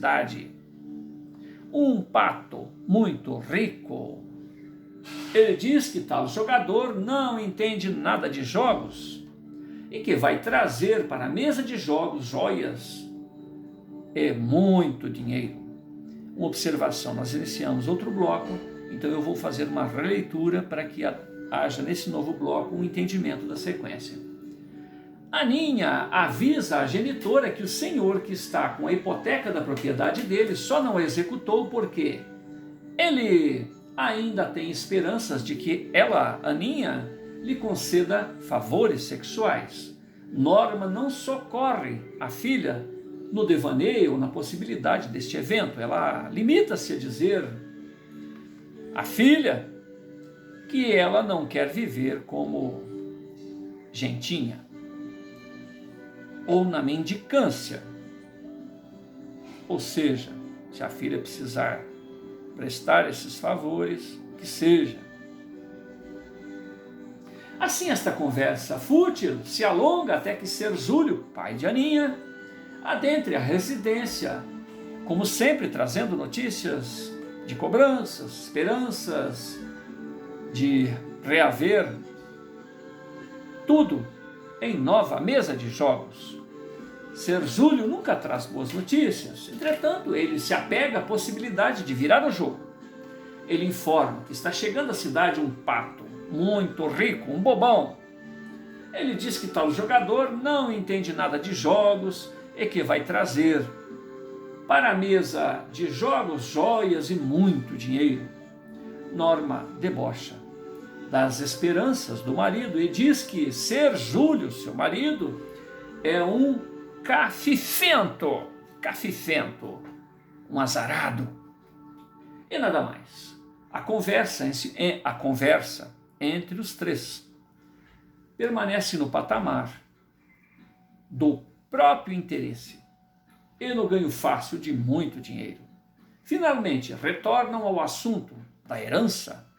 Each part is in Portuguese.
cidade um pato muito rico. Ele diz que tal jogador não entende nada de jogos e que vai trazer para a mesa de jogos joias e muito dinheiro. Uma observação, nós iniciamos outro bloco, então eu vou fazer uma releitura para que haja nesse novo bloco um entendimento da sequência. Aninha avisa a genitora que o senhor que está com a hipoteca da propriedade dele só não executou porque ele ainda tem esperanças de que ela, Aninha, lhe conceda favores sexuais. Norma não socorre a filha no devaneio ou na possibilidade deste evento. Ela limita-se a dizer à filha que ela não quer viver como gentinha ou na mendicância. Ou seja, se a filha precisar prestar esses favores, que seja. Assim, esta conversa fútil se alonga até que Zerzúlio, pai de Aninha, adentre a residência, como sempre trazendo notícias de cobranças, esperanças de reaver tudo em nova mesa de jogos. Zerzúlio nunca traz boas notícias, entretanto, ele se apega à possibilidade de virar o jogo. Ele informa que está chegando à cidade um pato muito rico, um bobão. Ele diz que tal jogador não entende nada de jogos e que vai trazer para a mesa de jogos joias e muito dinheiro. Norma debocha das esperanças do marido e diz que Zerzúlio, seu marido, é um cafifento, um azarado. E nada mais. A conversa entre os três permanece no patamar do próprio interesse e no ganho fácil de muito dinheiro. Finalmente, retornam ao assunto da herança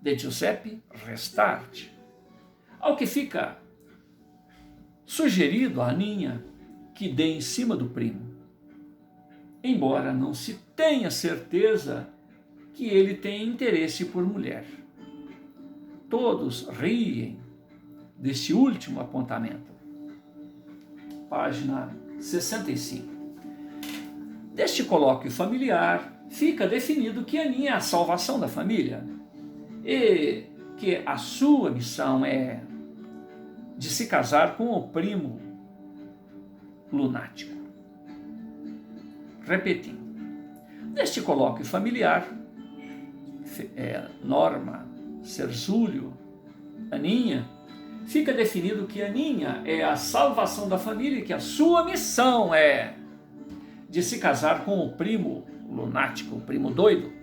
de Giuseppe Restart, ao que fica sugerido a Aninha que dê em cima do primo, embora não se tenha certeza que ele tenha interesse por mulher. Todos riem deste último apontamento. Página 65. Deste colóquio familiar, fica definido que Aninha é a salvação da família e que a sua missão é de se casar com o primo lunático. Repetindo, neste colóquio familiar, Norma, Zerzúlio, Aninha, fica definido que Aninha é a salvação da família e que a sua missão é de se casar com o primo lunático, o primo doido.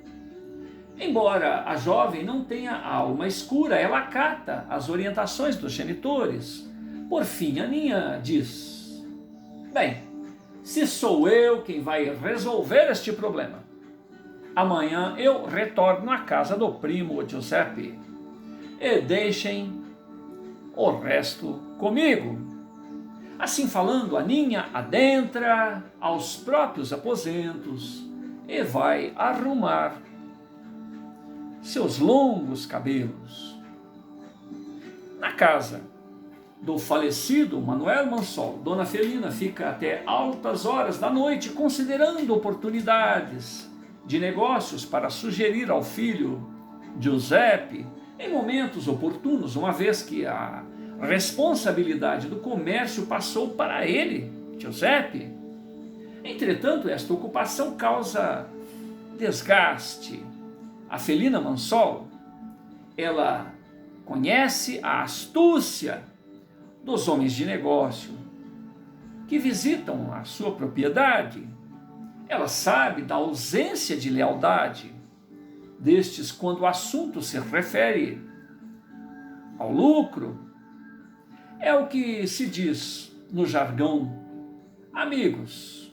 Embora a jovem não tenha alma escura, ela acata as orientações dos genitores. Por fim, Aninha diz: bem, se sou eu quem vai resolver este problema, amanhã eu retorno à casa do primo Giuseppe e deixem o resto comigo. Assim falando, Aninha adentra aos próprios aposentos e vai arrumar seus longos cabelos. Na casa do falecido Manuel Mansol, Dona Felina fica até altas horas da noite considerando oportunidades de negócios para sugerir ao filho Giuseppe em momentos oportunos, uma vez que a responsabilidade do comércio passou para ele, Giuseppe. Entretanto, esta ocupação causa desgaste. A Felina Mansol, ela conhece a astúcia dos homens de negócio que visitam a sua propriedade. Ela sabe da ausência de lealdade destes quando o assunto se refere ao lucro. É o que se diz no jargão: amigos,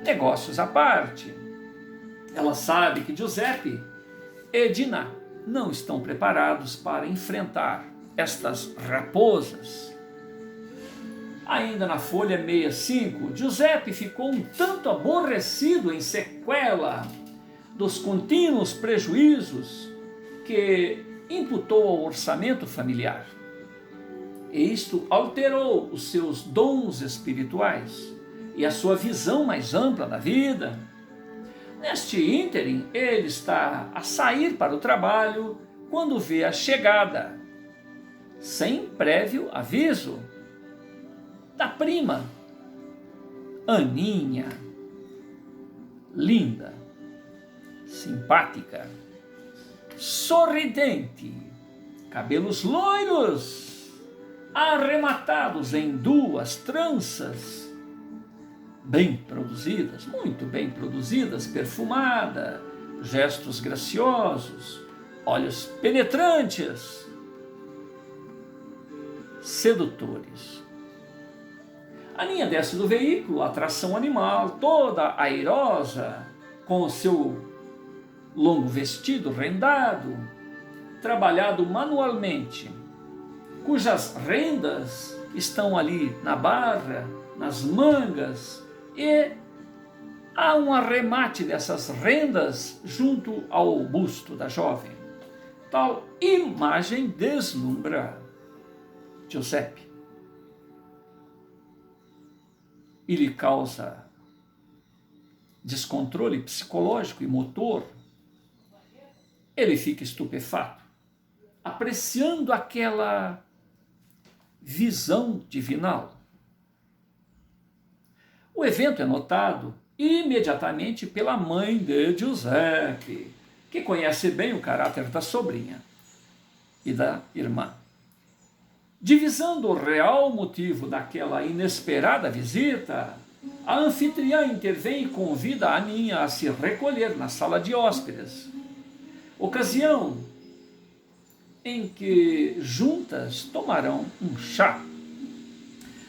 negócios à parte. Ela sabe que Giuseppe e Dinah não estão preparados para enfrentar estas raposas. Ainda na folha 65, Giuseppe ficou um tanto aborrecido em sequela dos contínuos prejuízos que imputou ao orçamento familiar. E isto alterou os seus dons espirituais e a sua visão mais ampla da vida. Neste ínterim, ele está a sair para o trabalho quando vê a chegada, sem prévio aviso, da prima, Aninha, linda, simpática, sorridente, cabelos loiros, arrematados em duas tranças, bem produzidas, muito bem produzidas, perfumada, gestos graciosos, olhos penetrantes, sedutores. Aninha desce do veículo, a tração animal, toda airosa, com o seu longo vestido rendado, trabalhado manualmente, cujas rendas estão ali na barra, nas mangas, e há um arremate dessas rendas junto ao busto da jovem. Tal imagem deslumbra Giuseppe e lhe causa descontrole psicológico e motor. Ele fica estupefato, apreciando aquela visão divinal. O evento é notado imediatamente pela mãe de Giuseppe, que conhece bem o caráter da sobrinha e da irmã. Divisando o real motivo daquela inesperada visita, a anfitriã intervém e convida a Aninha a se recolher na sala de hóspedes, ocasião em que juntas tomarão um chá.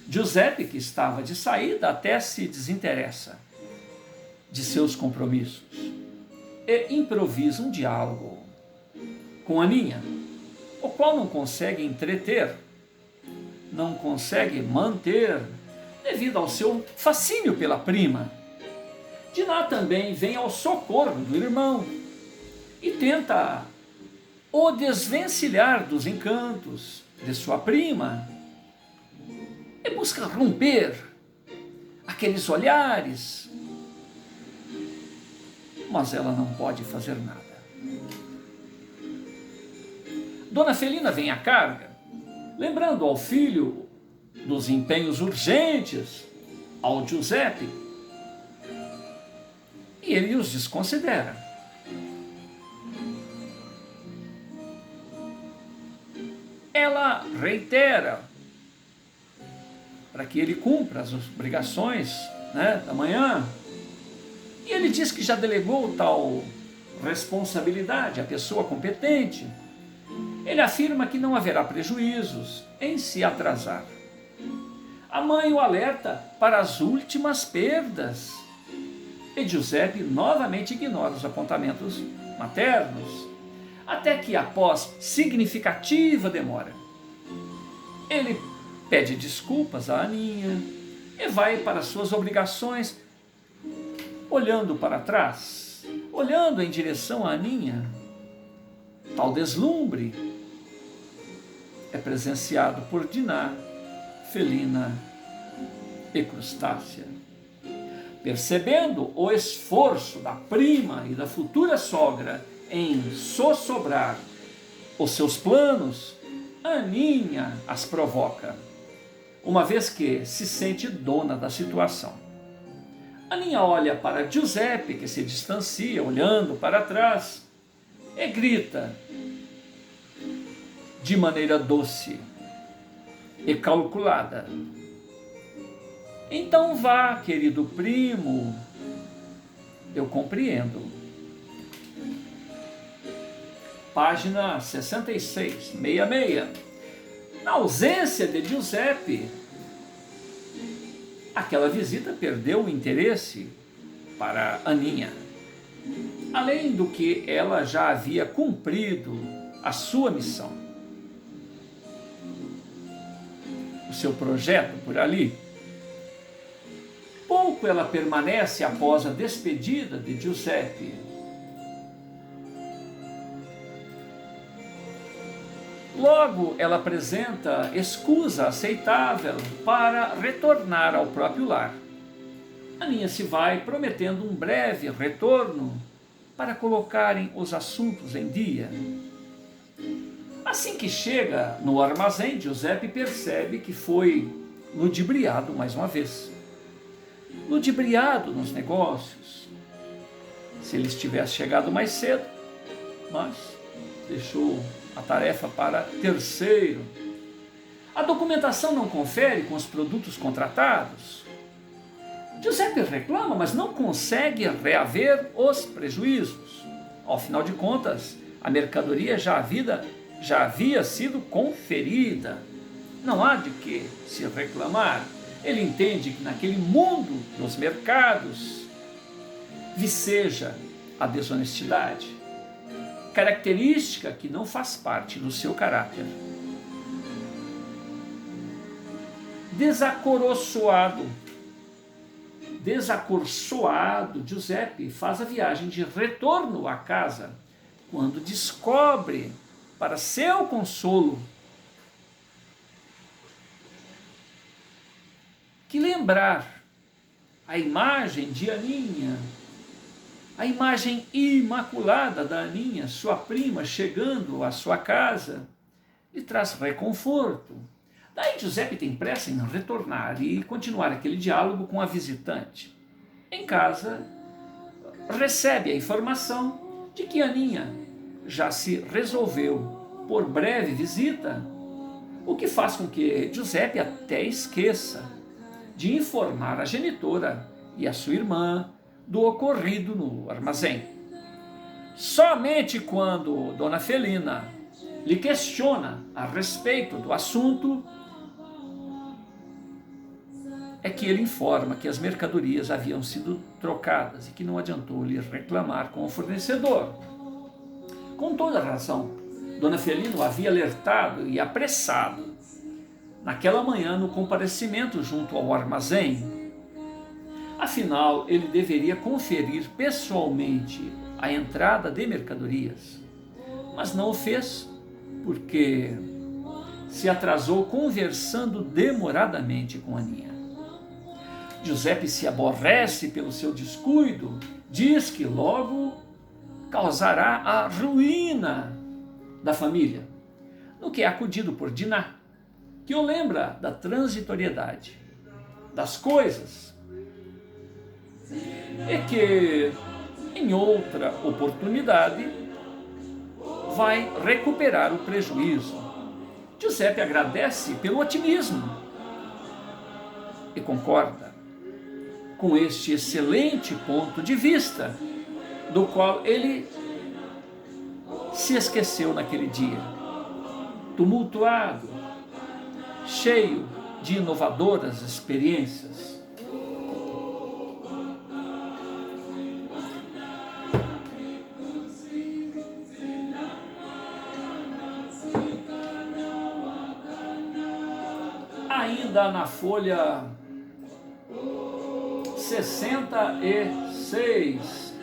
Giuseppe, que estava de saída, até se desinteressa de seus compromissos e improvisa um diálogo com Aninha, o qual não consegue entreter, não consegue manter, devido ao seu fascínio pela prima. Diná também vem ao socorro do irmão e tenta o desvencilhar dos encantos de sua prima e busca romper aqueles olhares, mas ela não pode fazer nada. Dona Felina vem à carga, lembrando ao filho dos empenhos urgentes ao Giuseppe, e ele os desconsidera. Ela reitera para que ele cumpra as obrigações, da manhã, e ele diz que já delegou tal responsabilidade à pessoa competente. Ele afirma que não haverá prejuízos em se atrasar. A mãe o alerta para as últimas perdas, e Giuseppe novamente ignora os apontamentos maternos, até que, após significativa demora, ele pede desculpas a Aninha e vai para suas obrigações, olhando para trás, olhando em direção a Aninha. Tal deslumbre é presenciado por Diná, Felina e Crustácea. Percebendo o esforço da prima e da futura sogra em sossobrar os seus planos, Aninha as provoca, uma vez que se sente dona da situação. Aninha olha para Giuseppe, que se distancia, olhando para trás, e grita de maneira doce e calculada: então vá, querido primo, eu compreendo. Página 66, 66. Na ausência de Giuseppe, aquela visita perdeu o interesse para Aninha, além do que ela já havia cumprido a sua missão. o seu projeto por ali. Pouco ela permanece após a despedida de Giuseppe. Logo, ela apresenta escusa aceitável para retornar ao próprio lar. Aninha se vai, prometendo um breve retorno para colocarem os assuntos em dia. Assim que chega no armazém, Giuseppe percebe que foi ludibriado mais uma vez. Ludibriado nos negócios. Se ele tivesse chegado mais cedo, mas deixou a tarefa para terceiro. A documentação não confere com os produtos contratados. Giuseppe reclama, mas não consegue reaver os prejuízos. Ao final de contas, a mercadoria já havia sido conferida. Não há de que se reclamar. Ele entende que naquele mundo dos mercados viceja a desonestidade, característica que não faz parte do seu caráter. Desacorçoado, Giuseppe faz a viagem de retorno à casa, quando descobre, para seu consolo, que lembrar a imagem de Aninha, a imagem imaculada da Aninha, sua prima, chegando à sua casa, lhe traz reconforto. Daí Giuseppe tem pressa em retornar e continuar aquele diálogo com a visitante. Em casa, recebe a informação de que Aninha já se resolveu por breve visita, o que faz com que Giuseppe até esqueça de informar a genitora e a sua irmã do ocorrido no armazém. Somente quando Dona Felina lhe questiona a respeito do assunto é que ele informa que as mercadorias haviam sido trocadas e que não adiantou lhe reclamar com o fornecedor. Com toda razão, Dona Felina o havia alertado e apressado naquela manhã no comparecimento junto ao armazém. Afinal, ele deveria conferir pessoalmente a entrada de mercadorias, mas não o fez porque se atrasou conversando demoradamente com Aninha. Giuseppe se aborrece pelo seu descuido, diz que logo causará a ruína da família, no que é acudido por Dinah, que o lembra da transitoriedade das coisas e que, em outra oportunidade, vai recuperar o prejuízo. Giuseppe agradece pelo otimismo e concorda com este excelente ponto de vista, do qual ele se esqueceu naquele dia, tumultuado, cheio de inovadoras experiências. Ainda na folha 66,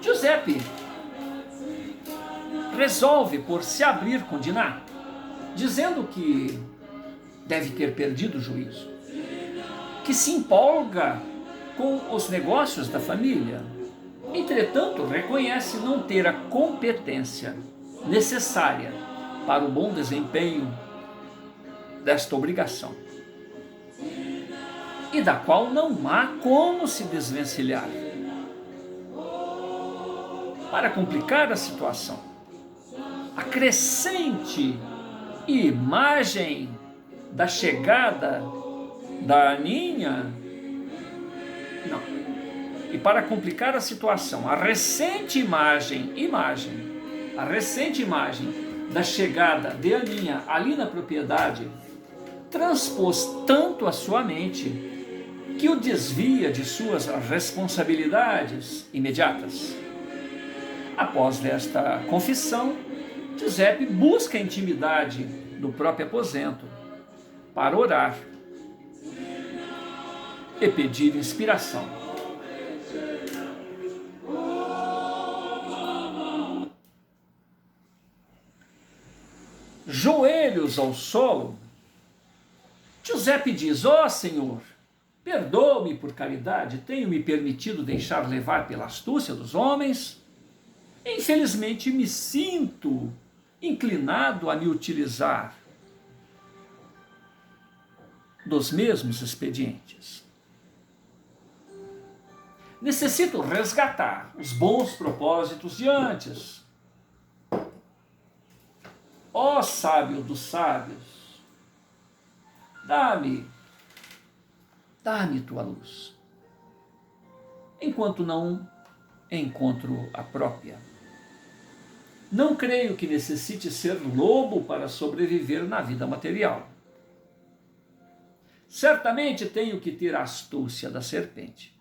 Giuseppe resolve por se abrir com Dinah, dizendo que deve ter perdido o juízo, que se empolga com os negócios da família. Entretanto, reconhece não ter a competência necessária para o bom desempenho desta obrigação, e da qual não há como se desvencilhar. Para complicar a situação, a crescente imagem da chegada da Aninha, e para complicar a situação, a recente imagem da chegada de Aninha ali na propriedade transpôs tanto a sua mente que o desvia de suas responsabilidades imediatas. Após esta confissão, Giuseppe busca a intimidade no próprio aposento para orar e pedir inspiração. Joelhos ao solo, Giuseppe diz: ó Senhor, perdoa-me por caridade, tenho me permitido deixar levar pela astúcia dos homens. Infelizmente me sinto inclinado a me utilizar dos mesmos expedientes. Necessito resgatar os bons propósitos de antes. Ó sábio dos sábios, dá-me tua luz, enquanto não encontro a própria. Não creio que necessite ser lobo para sobreviver na vida material. Certamente tenho que ter a astúcia da serpente,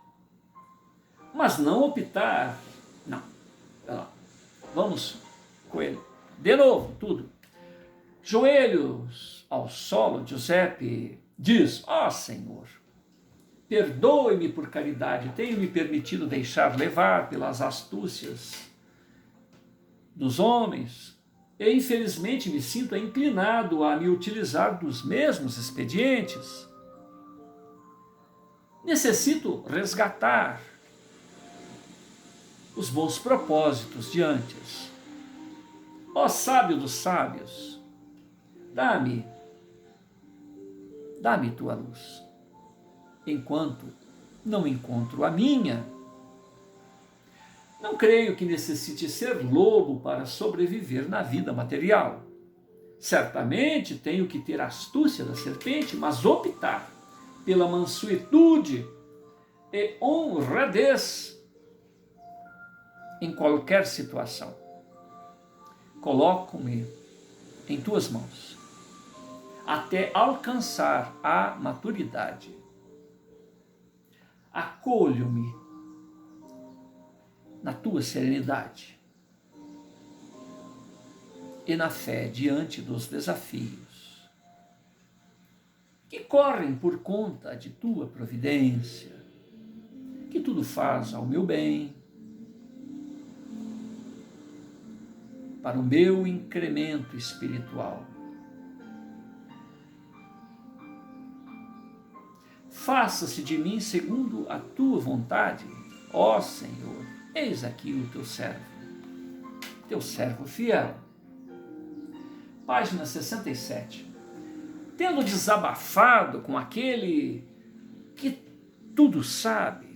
mas não optar. Não, vamos com ele. De novo, tudo. Joelhos ao solo, Giuseppe diz: ó Senhor, perdoe-me por caridade, tenho me permitido deixar levar pelas astúcias dos homens, e infelizmente me sinto inclinado a me utilizar dos mesmos expedientes. Necessito resgatar os bons propósitos de antes. Ó sábio dos sábios, dá-me tua luz, enquanto não encontro a minha. Não creio que necessite ser lobo para sobreviver na vida material. Certamente tenho que ter a astúcia da serpente, mas optar pela mansuetude e honradez em qualquer situação. Coloco-me em tuas mãos até alcançar a maturidade. Acolho-me na tua serenidade e na fé diante dos desafios que correm por conta de tua providência, que tudo faz ao meu bem, para o meu incremento espiritual. Faça-se de mim segundo a tua vontade, ó Senhor. Eis aqui o teu servo fiel. Página 67. Tendo desabafado com aquele que tudo sabe,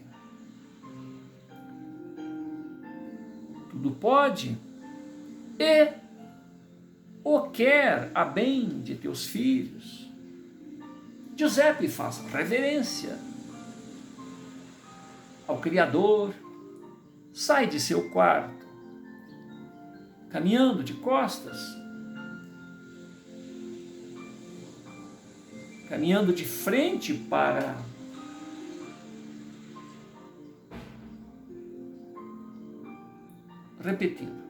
tudo pode e o quer a bem de teus filhos, Giuseppe faz reverência ao Criador, sai de seu quarto, caminhando de costas, caminhando de frente para repetindo.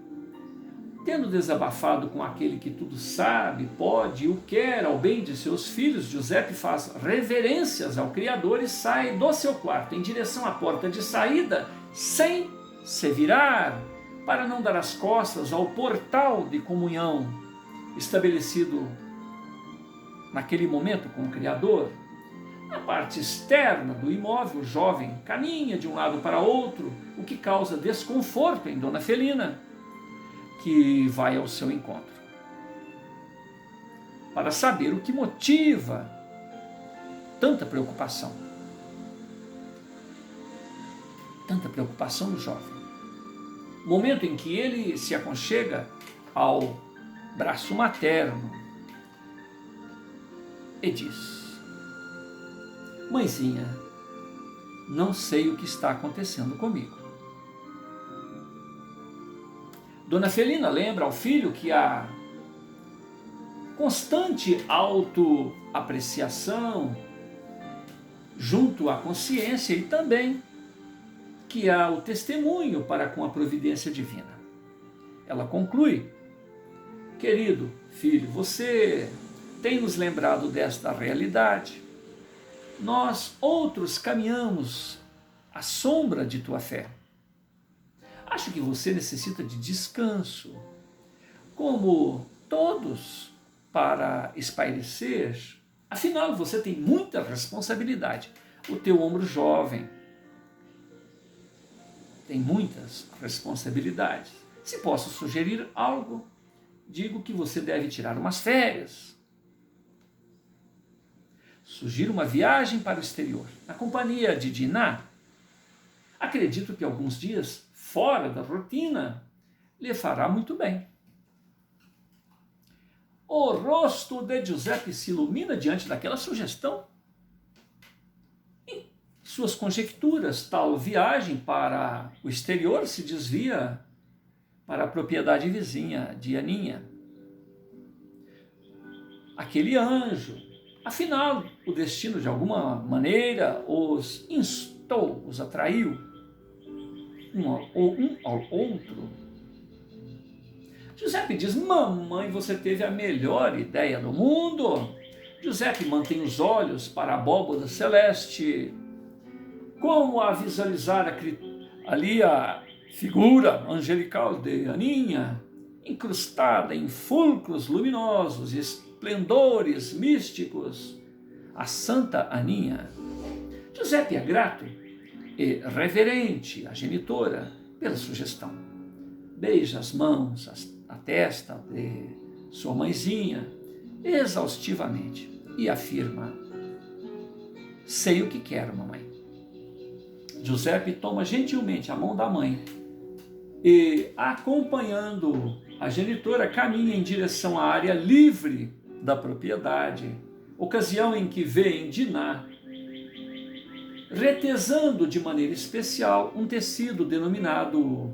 Tendo desabafado com aquele que tudo sabe, pode e o quer ao bem de seus filhos, Giuseppe faz reverências ao Criador e sai do seu quarto em direção à porta de saída, sem se virar, para não dar as costas ao portal de comunhão estabelecido naquele momento com o Criador. Na parte externa do imóvel, o jovem caminha de um lado para outro, o que causa desconforto em Dona Felina, que vai ao seu encontro para saber o que motiva tanta preocupação no jovem. Momento em que ele se aconchega ao braço materno e diz: mãezinha, não sei o que está acontecendo comigo. Dona Felina lembra ao filho que a constante autoapreciação junto à consciência e também que há o testemunho para com a providência divina. Ela conclui Querido filho, você tem nos lembrado desta realidade. Nós outros caminhamos à sombra de tua fé. Acho que você necessita de descanso, como todos, para espairecer. Afinal, você tem muita responsabilidade. O teu ombro jovem tem muitas responsabilidades. Se posso sugerir algo, digo que você deve tirar umas férias. Sugiro uma viagem para o exterior, na companhia de Dinah. Acredito que alguns dias fora da rotina lhe fará muito bem. O rosto de Giuseppe se ilumina diante daquela sugestão. Em suas conjecturas, tal viagem para o exterior se desvia para a propriedade vizinha de Aninha. Aquele anjo, afinal, o destino de alguma maneira os instou, os atraiu um ao outro. Giuseppe diz: mamãe, você teve a melhor ideia do mundo. Giuseppe mantém os olhos para a abóbora celeste, como a visualizar ali a figura angelical de Aninha, incrustada em fulcros luminosos, esplendores místicos, a Santa Aninha. Giuseppe é grato e reverente à genitora pela sugestão. Beija as mãos, a testa de sua mãezinha exaustivamente e afirma: sei o que quero, mamãe. Giuseppe toma gentilmente a mão da mãe e, acompanhando a genitora, caminha em direção à área livre da propriedade, ocasião em que vê em Dinah retesando de maneira especial um tecido denominado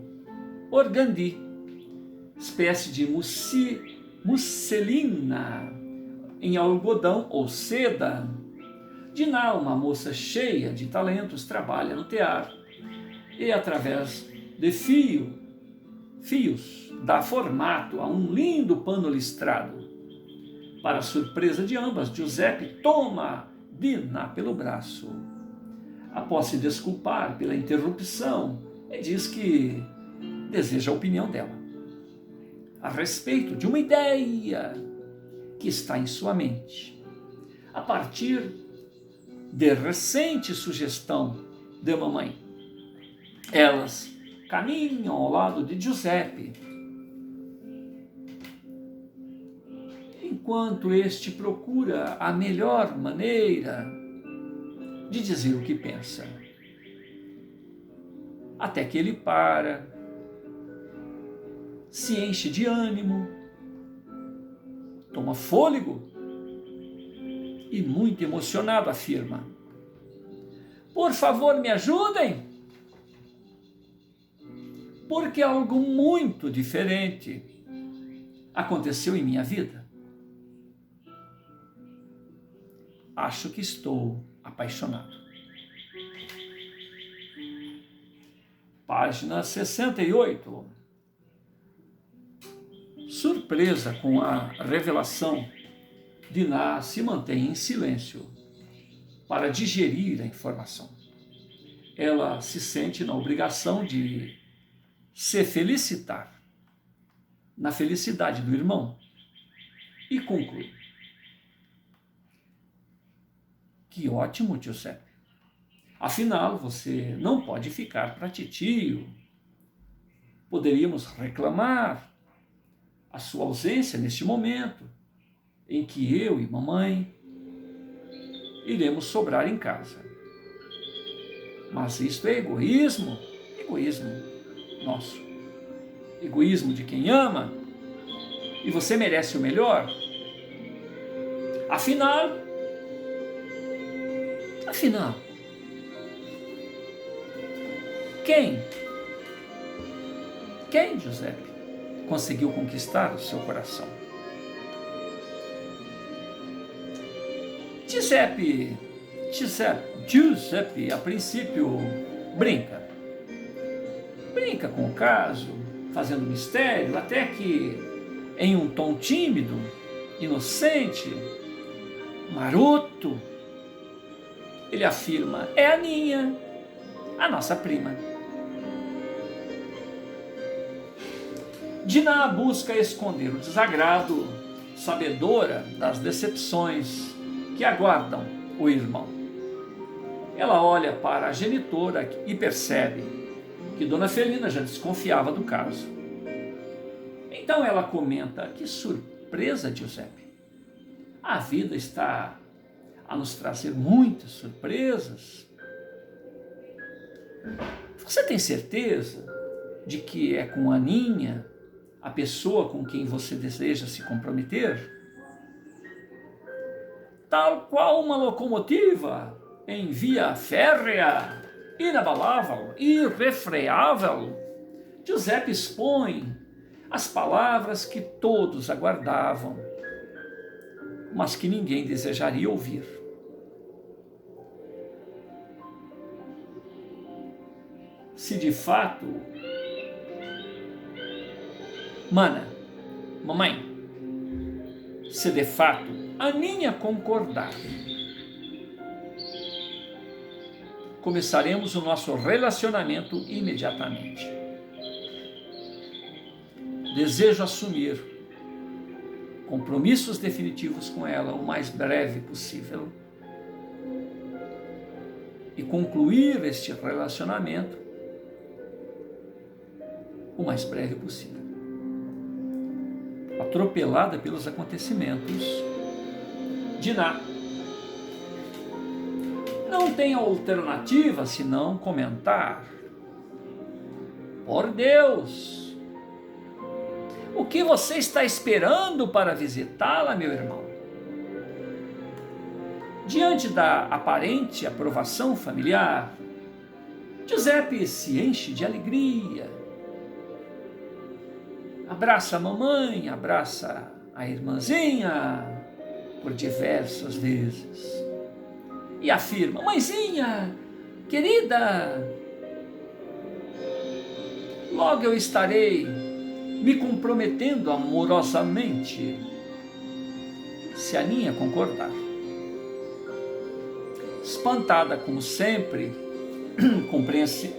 organdi, espécie de musselina em algodão ou seda. Dinah, uma moça cheia de talentos, trabalha no tear e, através de fios, dá formato a um lindo pano listrado. Para surpresa de ambas, Giuseppe toma Dinah pelo braço, após se desculpar pela interrupção, e diz que deseja a opinião dela a respeito de uma ideia que está em sua mente, a partir de recente sugestão de mamãe. Elas caminham ao lado de Giuseppe, enquanto este procura a melhor maneira de dizer o que pensa. Até que ele para, se enche de ânimo, toma fôlego e, muito emocionado, afirma: por favor, me ajudem, porque algo muito diferente aconteceu em minha vida. Acho que estou apaixonado. Página 68. Surpresa com a revelação, Dinah se mantém em silêncio para digerir a informação. Ela se sente na obrigação de se felicitar na felicidade do irmão e conclui: que ótimo, Giuseppe. Afinal, você não pode ficar para titio. Poderíamos reclamar a sua ausência neste momento em que eu e mamãe iremos sobrar em casa. Mas isto é egoísmo nosso, egoísmo de quem ama, e você merece o melhor. Afinal, quem, Giuseppe, conseguiu conquistar o seu coração? Giuseppe, a princípio, brinca com o caso, fazendo mistério, até que em um tom tímido, inocente, maroto, ele afirma: é a Aninha, a nossa prima. Diná busca esconder o desagrado, sabedora das decepções que aguardam o irmão. Ela olha para a genitora e percebe que Dona Felina já desconfiava do caso. Então ela comenta: que surpresa, Giuseppe! A vida está a nos trazer muitas surpresas. Você tem certeza de que é com a Aninha a pessoa com quem você deseja se comprometer? Tal qual uma locomotiva em via férrea, inabalável, irrefreável, Giuseppe expõe as palavras que todos aguardavam, mas que ninguém desejaria ouvir. Se de fato, mamãe, se de fato a Aninha concordar, começaremos o nosso relacionamento imediatamente. Desejo assumir compromissos definitivos com ela o mais breve possível e concluir este relacionamento o mais breve possível. Atropelada pelos acontecimentos, Diná não tem alternativa senão comentar: por Deus, o que você está esperando para visitá-la, meu irmão? Diante da aparente aprovação familiar, Giuseppe se enche de alegria. Abraça a mamãe, abraça a irmãzinha por diversas vezes e afirma: mãezinha, querida, logo eu estarei me comprometendo amorosamente, se a Aninha concordar. Espantada como sempre, compreensível.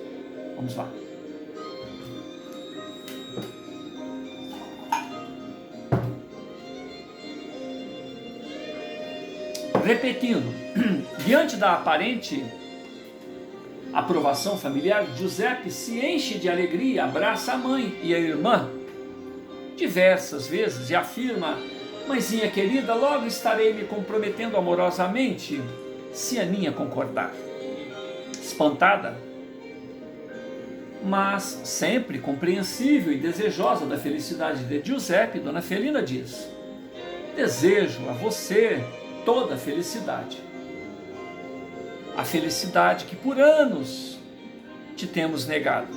Vamos lá. Repetindo, diante da aparente aprovação familiar, Giuseppe se enche de alegria, abraça a mãe e a irmã diversas vezes e afirma: mãezinha querida, logo estarei me comprometendo amorosamente, se a Aninha concordar. Espantada, mas sempre compreensível e desejosa da felicidade de Giuseppe, Dona Felina diz: desejo a você toda a felicidade. A felicidade que por anos te temos negado.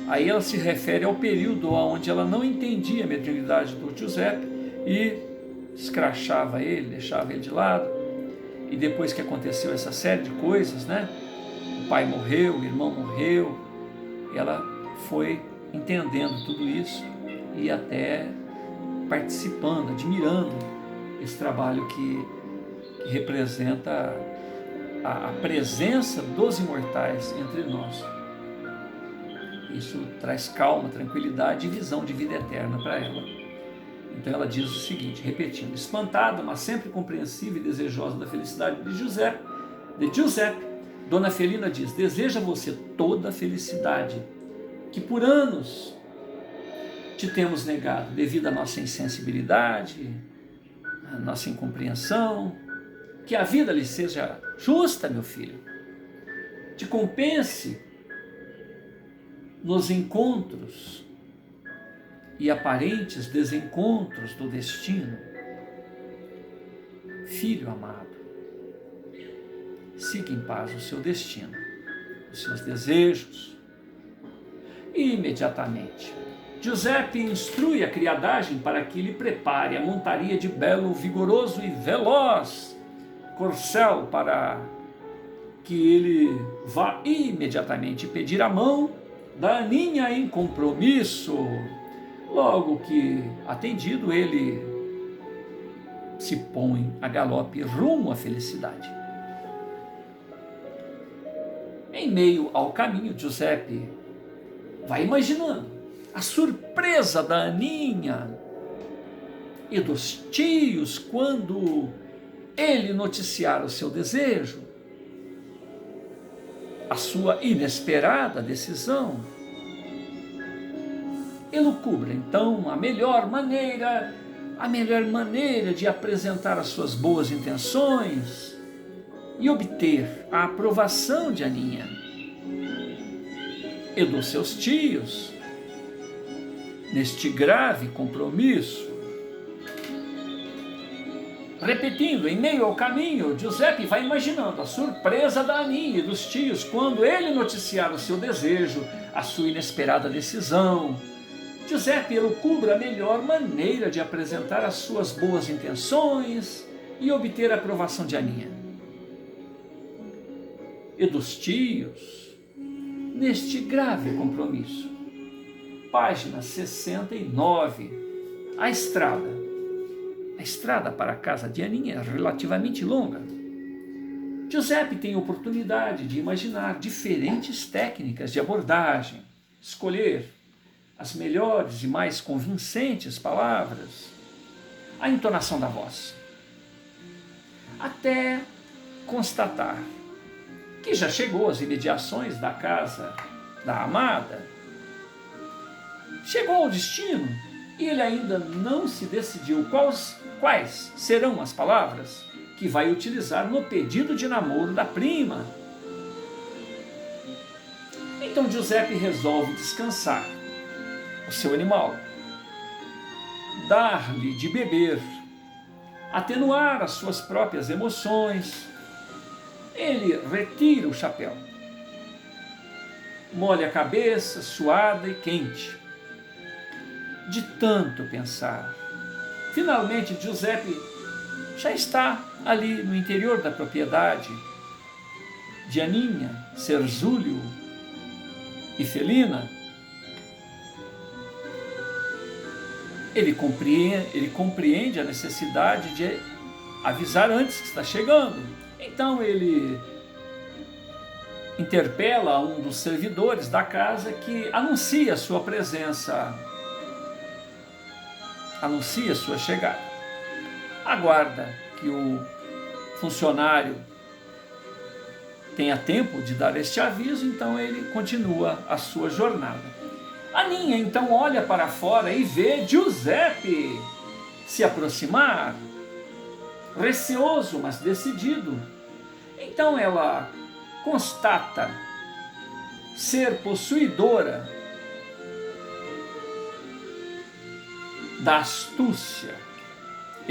Aí ela se refere ao período onde ela não entendia a mediunidade do Giuseppe e escrachava ele, deixava ele de lado. E depois que aconteceu essa série de coisas, né? O pai morreu, o irmão morreu, ela foi entendendo tudo isso e até participando, admirando esse trabalho que representa a presença dos imortais entre nós. Isso traz calma, tranquilidade e visão de vida eterna para ela. Então ela diz o seguinte, repetindo: espantada, mas sempre compreensiva e desejosa da felicidade de Giuseppe, Dona Felina diz: deseja a você toda a felicidade que por anos te temos negado devido à nossa insensibilidade, à nossa incompreensão. Que a vida lhe seja justa, meu filho, te compense nos encontros e aparentes desencontros do destino. Filho amado, siga em paz o seu destino, os seus desejos. E imediatamente, Giuseppe instrui a criadagem para que lhe prepare a montaria de belo, vigoroso e veloz corcel, para que ele vá imediatamente pedir a mão da Aninha em compromisso. Logo que atendido, ele se põe a galope rumo à felicidade. Em meio ao caminho, Giuseppe vai imaginando a surpresa da Aninha e dos tios quando ele noticiar o seu desejo, a sua inesperada decisão. Elucubra então a melhor maneira de apresentar as suas boas intenções e obter a aprovação de Aninha e dos seus tios neste grave compromisso. Repetindo, em meio ao caminho, Giuseppe vai imaginando a surpresa da Aninha e dos tios quando ele noticiar o seu desejo, a sua inesperada decisão. Giuseppe elucubra a melhor maneira de apresentar as suas boas intenções e obter a aprovação de Aninha e dos tios neste grave compromisso. Página 69. A estrada para a casa de Aninha é relativamente longa. Giuseppe tem oportunidade de imaginar diferentes técnicas de abordagem, escolher as melhores e mais convincentes palavras, a entonação da voz, até constatar que já chegou às imediações da casa da amada, chegou ao destino e ele ainda não se decidiu quais serão as palavras que vai utilizar no pedido de namoro da prima. Então Giuseppe resolve descansar o seu animal, dar-lhe de beber, atenuar as suas próprias emoções. Ele retira o chapéu, molha a cabeça, suada e quente, de tanto pensar. Finalmente, Giuseppe já está ali no interior da propriedade de Aninha, Cerzúlio e Felina. Ele compreende a necessidade de avisar antes que está chegando. Então ele interpela um dos servidores da casa que anuncia a sua presença, anuncia a sua chegada. Aguarda que o funcionário tenha tempo de dar este aviso, então ele continua a sua jornada. Aninha então olha para fora e vê Giuseppe se aproximar, receoso, mas decidido. Então ela constata ser possuidora da astúcia